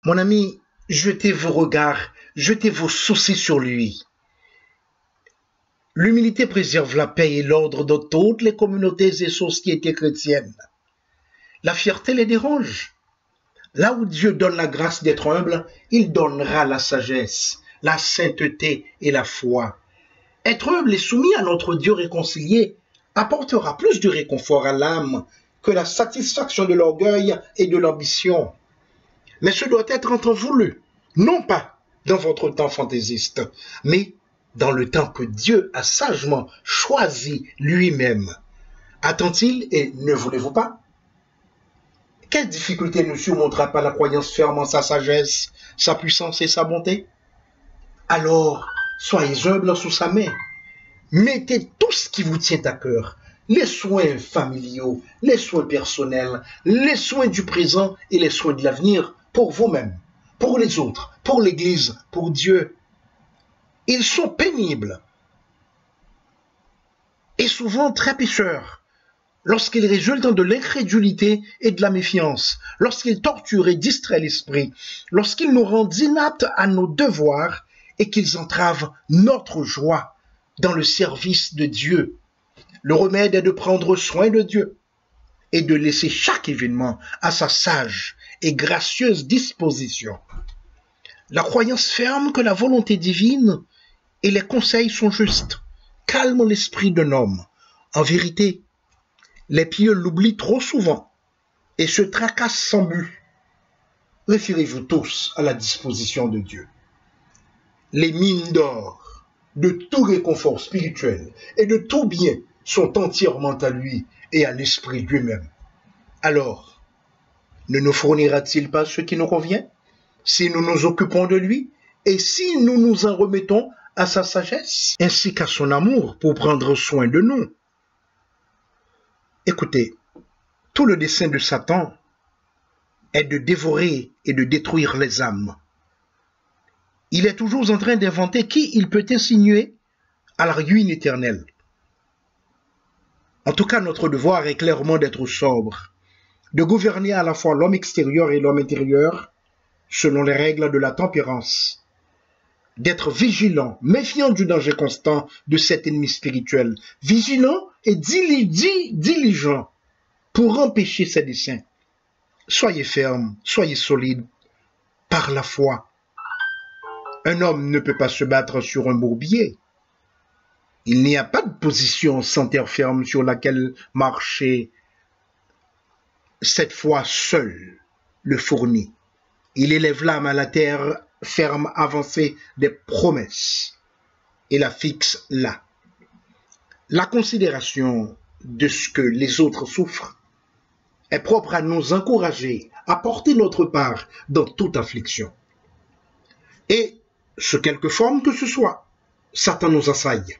Mon ami, jetez vos regards, jetez vos soucis sur lui. L'humilité préserve la paix et l'ordre dans toutes les communautés et sociétés chrétiennes. La fierté les dérange. Là où Dieu donne la grâce d'être humble, il donnera la sagesse, la sainteté et la foi. Être humble et soumis à notre Dieu réconcilié apportera plus de réconfort à l'âme que la satisfaction de l'orgueil et de l'ambition. Mais ce doit être en temps voulu, non pas dans votre temps fantaisiste, mais dans le temps que Dieu a sagement choisi lui-même. Attend-il et ne voulez-vous pas? Quelle difficulté ne surmontera pas la croyance ferme en sa sagesse, sa puissance et sa bonté? Alors, soyez humbles sous sa main. Mettez tout ce qui vous tient à cœur, les soins familiaux, les soins personnels, les soins du présent et les soins de l'avenir pour vous-même, pour les autres, pour l'Église, pour Dieu. Ils sont pénibles et souvent très pécheurs lorsqu'ils résultent de l'incrédulité et de la méfiance, lorsqu'ils torturent et distraient l'esprit, lorsqu'ils nous rendent inaptes à nos devoirs et qu'ils entravent notre joie dans le service de Dieu. Le remède est de prendre soin de Dieu et de laisser chaque événement à sa sage et gracieuse disposition. La croyance ferme que la volonté divine et les conseils sont justes calme l'esprit d'un homme. En vérité, les pieux l'oublient trop souvent et se tracassent sans but. Référez-vous tous à la disposition de Dieu. Les mines d'or de tout réconfort spirituel et de tout bien sont entièrement à lui et à l'esprit lui-même. Alors, ne nous fournira-t-il pas ce qui nous convient, si nous nous occupons de lui et si nous nous en remettons à sa sagesse, ainsi qu'à son amour pour prendre soin de nous? Écoutez, tout le dessein de Satan est de dévorer et de détruire les âmes. Il est toujours en train d'inventer qui il peut insinuer à la ruine éternelle. En tout cas, notre devoir est clairement d'être sobre, de gouverner à la fois l'homme extérieur et l'homme intérieur selon les règles de la tempérance, d'être vigilant, méfiant du danger constant de cet ennemi spirituel, vigilant et diligent pour empêcher ses desseins. Soyez ferme, soyez solide par la foi. Un homme ne peut pas se battre sur un bourbier. Il n'y a pas de position sans terre ferme sur laquelle marcher. Cette foi seule le fournit. Il élève l'âme à la terre ferme avancée des promesses et la fixe là. La considération de ce que les autres souffrent est propre à nous encourager à porter notre part dans toute affliction. Et, sous quelque forme que ce soit, Satan nous assaille,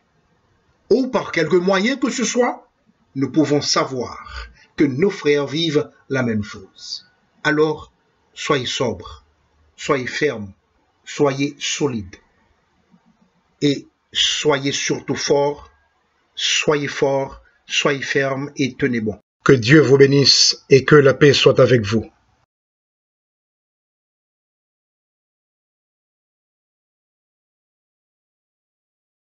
ou par quelque moyen que ce soit, nous pouvons savoir que nos frères vivent la même chose. Alors, soyez sobres, soyez fermes, soyez solides, et soyez surtout forts, soyez fermes et tenez bon. Que Dieu vous bénisse et que la paix soit avec vous.